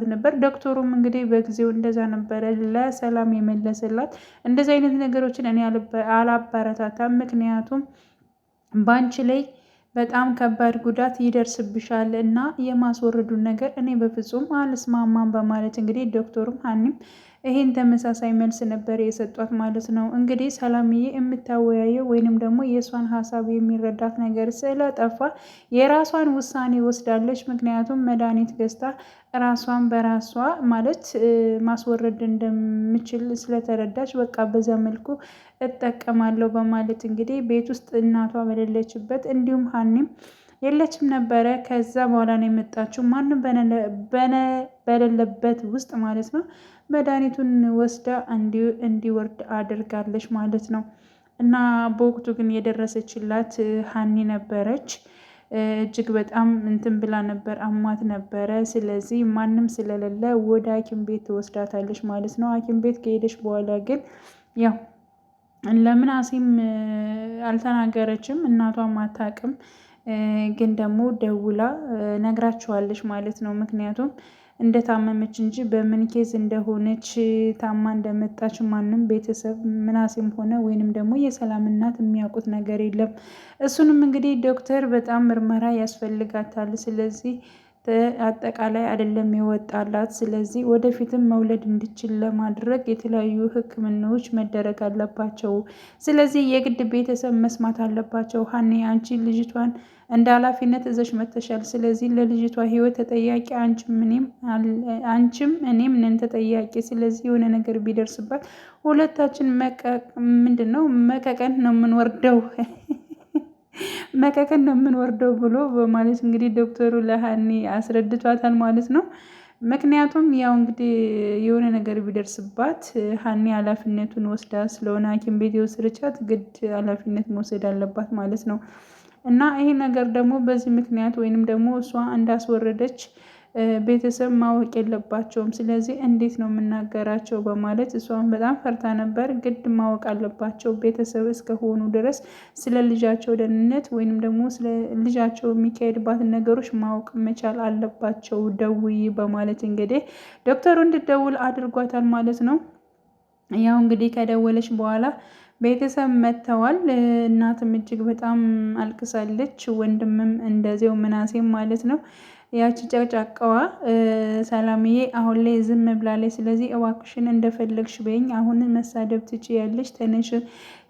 ነበር። ዶክተሩም እንግዲህ በጊዜው እንደዛ ነበረ ለሰላም የመለሰላት። እንደዚህ አይነት ነገሮችን እኔ አላበረታታም፣ ምክንያቱም ባንቺ ላይ በጣም ከባድ ጉዳት ይደርስብሻል እና የማስወረዱን ነገር እኔ በፍጹም አልስማማም በማለት እንግዲህ ዶክተሩም ሀኒም ይሄን ተመሳሳይ መልስ ነበር የሰጧት ማለት ነው። እንግዲህ ሰላምዬ የምታወያየው ወይንም ደግሞ የእሷን ሀሳብ የሚረዳት ነገር ስለጠፋ የራሷን ውሳኔ ወስዳለች። ምክንያቱም መድኃኒት ገዝታ ራሷን በራሷ ማለት ማስወረድ እንደምችል ስለተረዳች በቃ በዛ መልኩ እጠቀማለሁ በማለት እንግዲህ ቤት ውስጥ እናቷ በሌለችበት እንዲሁም ሀኒም የለችም ነበረ። ከዛ በኋላ ነው የመጣችው ማንም በሌለበት ውስጥ ማለት ነው። መድኃኒቱን ወስዳ እንዲወርድ አድርጋለች ማለት ነው። እና በወቅቱ ግን የደረሰችላት ሀኒ ነበረች። እጅግ በጣም እንትን ብላ ነበር፣ አሟት ነበረ። ስለዚህ ማንም ስለሌለ ወደ ሐኪም ቤት ትወስዳታለች ማለት ነው። ሐኪም ቤት ከሄደች በኋላ ግን ያው ለምናሴም አልተናገረችም፣ እናቷም አታውቅም። ግን ደግሞ ደውላ ነግራቸዋለች ማለት ነው። ምክንያቱም እንደታመመች እንጂ በምን ኬዝ እንደሆነች ታማ እንደመጣች ማንም ቤተሰብ ምናሴም ሆነ ወይንም ደግሞ የሰላም እናት የሚያውቁት ነገር የለም። እሱንም እንግዲህ ዶክተር በጣም ምርመራ ያስፈልጋታል። ስለዚህ አጠቃላይ አይደለም የወጣላት። ስለዚህ ወደፊትም መውለድ እንድችል ለማድረግ የተለያዩ ሕክምናዎች መደረግ አለባቸው። ስለዚህ የግድ ቤተሰብ መስማት አለባቸው። ሀኒ አንቺ ልጅቷን እንደ ኃላፊነት እዘሽ መተሻል። ስለዚህ ለልጅቷ ህይወት ተጠያቂ አንቺም እኔም ነን ተጠያቂ። ስለዚህ የሆነ ነገር ቢደርስባት ሁለታችን መቀቀን ነው የምንወርደው መቀቀን ነው የምንወርደው ብሎ በማለት እንግዲህ ዶክተሩ ለሀኒ አስረድቷታል ማለት ነው። ምክንያቱም ያው እንግዲህ የሆነ ነገር ቢደርስባት ሀኒ ኃላፊነቱን ወስዳ ስለሆነ ሐኪም ቤት የወሰደቻት ግድ ኃላፊነት መውሰድ አለባት ማለት ነው። እና ይሄ ነገር ደግሞ በዚህ ምክንያት ወይንም ደግሞ እሷ እንዳስወረደች ቤተሰብ ማወቅ የለባቸውም። ስለዚህ እንዴት ነው የምናገራቸው በማለት እሷን በጣም ፈርታ ነበር። ግድ ማወቅ አለባቸው ቤተሰብ እስከሆኑ ድረስ ስለ ልጃቸው ደህንነት ወይንም ደግሞ ስለ ልጃቸው የሚካሄድባትን ነገሮች ማወቅ መቻል አለባቸው፣ ደውዪ በማለት እንግዲህ ዶክተሩ እንድትደውል አድርጓታል ማለት ነው። ያው እንግዲህ ከደወለች በኋላ ቤተሰብ መጥተዋል። እናትም እጅግ በጣም አልቅሳለች፣ ወንድምም እንደዚው ምናሴም ማለት ነው። ያቺ ጨቅጫቃዋ ሰላምዬ አሁን ላይ ዝም ብላለች። ስለዚህ እባክሽን እንደፈለግሽ በይኝ፣ አሁን መሳደብ ትችያለሽ፣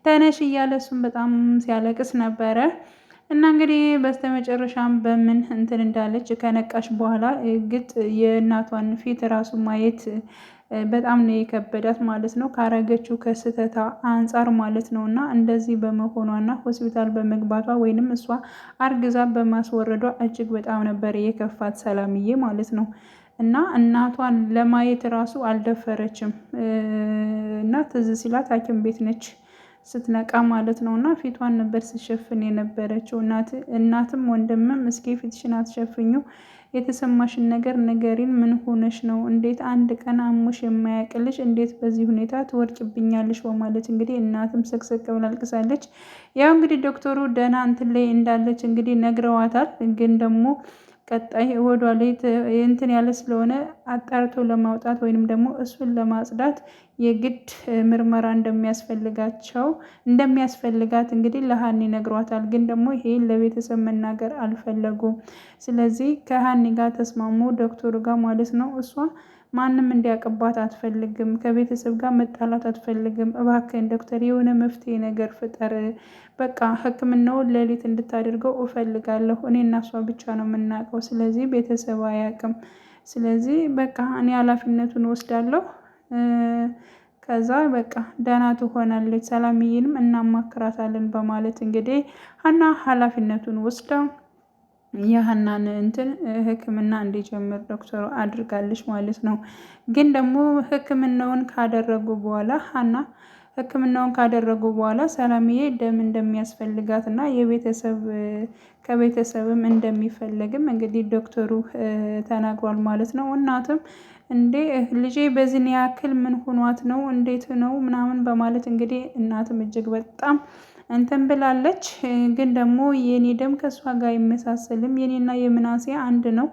ተነሽ እያለ እሱም በጣም ሲያለቅስ ነበረ። እና እንግዲህ በስተመጨረሻም በምን እንትን እንዳለች ከነቃሽ በኋላ ግጥ የእናቷን ፊት ራሱ ማየት በጣም ነው የከበዳት ማለት ነው። ካረገችው ከስህተታ አንጻር ማለት ነው። እና እንደዚህ በመሆኗና ሆስፒታል በመግባቷ ወይንም እሷ አርግዛ በማስወረዷ እጅግ በጣም ነበር የከፋት ሰላምዬ ማለት ነው። እና እናቷን ለማየት ራሱ አልደፈረችም። እና ትዝ ሲላት ሐኪም ቤት ነች ስትነቃ ማለት ነው። እና ፊቷን ነበር ስትሸፍን የነበረችው። እናትም ወንድምም እስኪ ፊትሽን አትሸፍኙ፣ የተሰማሽን ነገር ንገሪን፣ ምን ሆነሽ ነው? እንዴት አንድ ቀን አሞሽ የማያቅልሽ እንዴት በዚህ ሁኔታ ትወድቅብኛለሽ? በማለት እንግዲህ እናትም ሰቅሰቅ ብላ አልቅሳለች። ያው እንግዲህ ዶክተሩ ደህና እንትን ላይ እንዳለች እንግዲህ ነግረዋታል። ግን ደግሞ ቀጣይ ወዷ ላይ እንትን ያለ ስለሆነ አጣርቶ ለማውጣት ወይንም ደግሞ እሱን ለማጽዳት የግድ ምርመራ እንደሚያስፈልጋት እንግዲህ ለሀኒ ነግሯታል። ግን ደግሞ ይሄ ለቤተሰብ መናገር አልፈለጉም። ስለዚህ ከሀኒ ጋር ተስማሙ ዶክተሩ ጋር ማለት ነው። እሷ ማንም እንዲያውቅባት አትፈልግም፣ ከቤተሰብ ጋር መጣላት አትፈልግም። እባክህን ዶክተር የሆነ መፍትሄ ነገር ፍጠር፣ በቃ ሕክምናውን ሌሊት እንድታደርገው እፈልጋለሁ። እኔ እና እሷ ብቻ ነው የምናውቀው፣ ስለዚህ ቤተሰብ አያውቅም። ስለዚህ በቃ እኔ ኃላፊነቱን ወስዳለሁ፣ ከዛ በቃ ደህና ትሆናለች፣ ሰላምዬንም እናማክራታለን በማለት እንግዲህ ሀና ኃላፊነቱን ወስዳ የሀናን እንትን ሕክምና እንዲጀምር ዶክተሩ አድርጋለች ማለት ነው። ግን ደግሞ ሕክምናውን ካደረጉ በኋላ ሰላምዬ ደም እንደሚያስፈልጋት እና ከቤተሰብም እንደሚፈለግም እንግዲህ ዶክተሩ ተናግሯል ማለት ነው። እናትም እንዴ ልጄ በዚህን ያክል ምን ሆኗት ነው? እንዴት ነው ምናምን በማለት እንግዲህ እናትም እጅግ በጣም እንትን ብላለች። ግን ደግሞ የኔ ደም ከእሷ ጋር አይመሳሰልም፣ የኔና የምናሴ አንድ ነው፣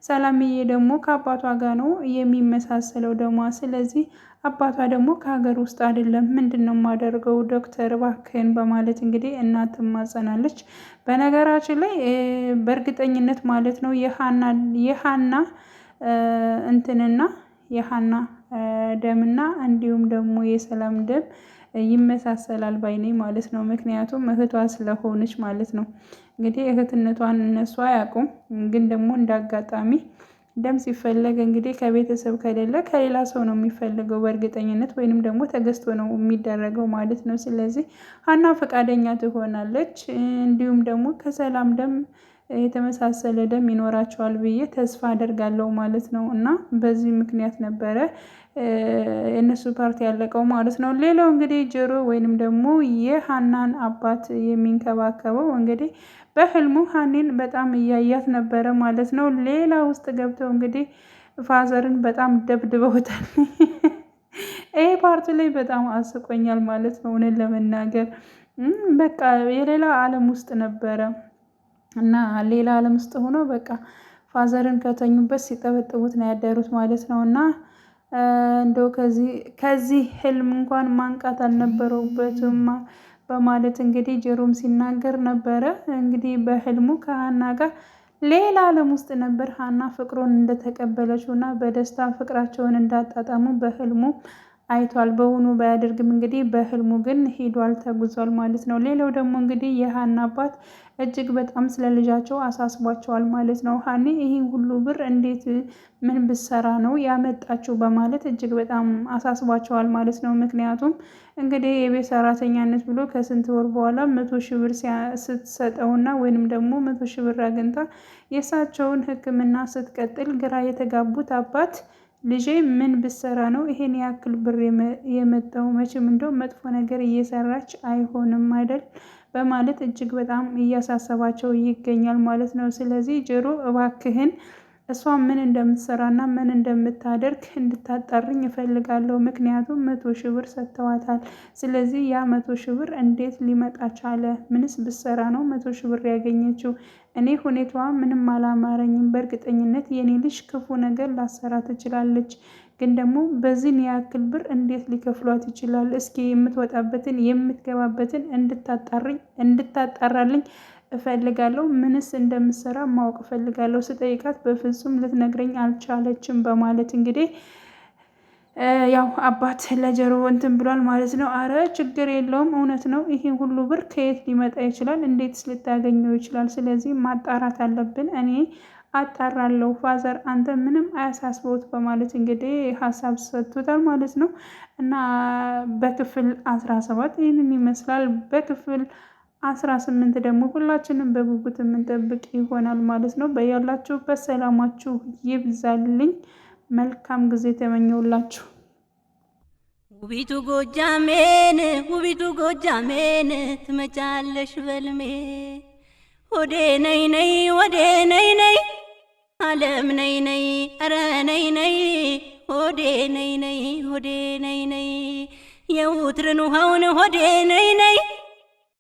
ሰላምዬ ደግሞ ከአባቷ ጋር ነው የሚመሳሰለው ደሟ። ስለዚህ አባቷ ደግሞ ከሀገር ውስጥ አይደለም። ምንድነው የማደርገው ዶክተር እባክህን በማለት እንግዲህ እናት ትማጸናለች። በነገራችን ላይ በእርግጠኝነት ማለት ነው የሀና እንትንና የሀና ደምና እንዲሁም ደግሞ የሰላም ደም ይመሳሰላል ባይኔ ማለት ነው። ምክንያቱም እህቷ ስለሆነች ማለት ነው። እንግዲህ እህትነቷን እነሱ አያውቁም፣ ግን ደግሞ እንዳጋጣሚ ደም ሲፈለግ እንግዲህ ከቤተሰብ ከሌለ ከሌላ ሰው ነው የሚፈልገው በእርግጠኝነት፣ ወይንም ደግሞ ተገዝቶ ነው የሚደረገው ማለት ነው። ስለዚህ ሀና ፈቃደኛ ትሆናለች። እንዲሁም ደግሞ ከሰላም ደም የተመሳሰለ ደም ይኖራቸዋል ብዬ ተስፋ አደርጋለሁ ማለት ነው። እና በዚህ ምክንያት ነበረ የእነሱ ፓርቲ ያለቀው ማለት ነው። ሌላው እንግዲህ ጆሮ ወይንም ደግሞ የሀናን አባት የሚንከባከበው እንግዲህ በህልሙ ሀኒን በጣም እያያት ነበረ ማለት ነው። ሌላ ውስጥ ገብተው እንግዲህ ፋዘርን በጣም ደብድበውታል። ይሄ ፓርቲ ላይ በጣም አስቆኛል ማለት ነው። እውነት ለመናገር በቃ የሌላ ዓለም ውስጥ ነበረ እና ሌላ ዓለም ውስጥ ሆኖ በቃ ፋዘርን ከተኙበት ሲጠበጥቡት ነው ያደሩት ማለት ነው። እና እንደው ከዚህ ህልም እንኳን ማንቃት አልነበረውበትም በማለት እንግዲህ ጀሮም ሲናገር ነበረ። እንግዲህ በህልሙ ከሀና ጋር ሌላ ዓለም ውስጥ ነበር። ሀና ፍቅሩን እንደተቀበለችው እና በደስታ ፍቅራቸውን እንዳጣጣሙ በህልሙ አይቷል። በውኑ ባያደርግም እንግዲህ በህልሙ ግን ሄዷል፣ ተጉዟል ማለት ነው። ሌላው ደግሞ እንግዲህ የሀና አባት እጅግ በጣም ስለ ልጃቸው አሳስቧቸዋል ማለት ነው። ሀኒ ይህን ሁሉ ብር እንዴት ምን ብትሰራ ነው ያመጣችው በማለት እጅግ በጣም አሳስቧቸዋል ማለት ነው። ምክንያቱም እንግዲህ የቤት ሰራተኛነት ብሎ ከስንት ወር በኋላ 100,000 ብር ስትሰጠውና ወይንም ደግሞ 100,000 ብር አግኝታ የእሳቸውን ሕክምና ስትቀጥል ግራ የተጋቡት አባት ልጄ ምን ብትሰራ ነው ይሄን ያክል ብር የመጣው? መቼም እንደው መጥፎ ነገር እየሰራች አይሆንም አይደል በማለት እጅግ በጣም እያሳሰባቸው ይገኛል ማለት ነው። ስለዚህ ጆሮ እባክህን እሷ ምን እንደምትሰራና ምን እንደምታደርግ እንድታጣርኝ እፈልጋለሁ። ምክንያቱም 100,000 ብር ሰጥተዋታል። ስለዚህ ያ 100,000 ብር እንዴት ሊመጣ ቻለ? ምንስ ብትሰራ ነው 100,000 ብር ያገኘችው? እኔ ሁኔታዋ ምንም አላማረኝም። በእርግጠኝነት የኔ ልጅ ክፉ ነገር ላሰራ ትችላለች፣ ግን ደግሞ በዚህን ያክል ብር እንዴት ሊከፍሏት ይችላል? እስኪ የምትወጣበትን የምትገባበትን እንድታጣራልኝ እፈልጋለሁ። ምንስ እንደምትሰራ ማወቅ እፈልጋለሁ። ስጠይቃት በፍጹም ልትነግረኝ አልቻለችም በማለት እንግዲህ ያው አባት ለጆሮ እንትን ብሏል ማለት ነው። አረ ችግር የለውም እውነት ነው። ይሄ ሁሉ ብር ከየት ሊመጣ ይችላል? እንዴትስ ልታገኘው ይችላል? ስለዚህ ማጣራት አለብን። እኔ አጣራለሁ ፋዘር፣ አንተ ምንም አያሳስበውት በማለት እንግዲህ ሀሳብ ሰጥቶታል ማለት ነው። እና በክፍል 17 ይህንን ይመስላል። በክፍል 18 ደግሞ ሁላችንም በጉጉት የምንጠብቅ ይሆናል ማለት ነው። በያላችሁበት ሰላማችሁ ይብዛልኝ። መልካም ጊዜ ተመኘውላችሁ። ውቢቱ ጎጃሜን ትመጫለሽ በልሜ ሆዴ ነይ ነይ ወዴ ነይ ነይ ዓለም ነይ ነይ ኧረ ነይ ነይ ሆዴ ነይ ነይ ሆዴ ነይ ነይ የውትርን ውሃውን ሆዴ ነይ ነይ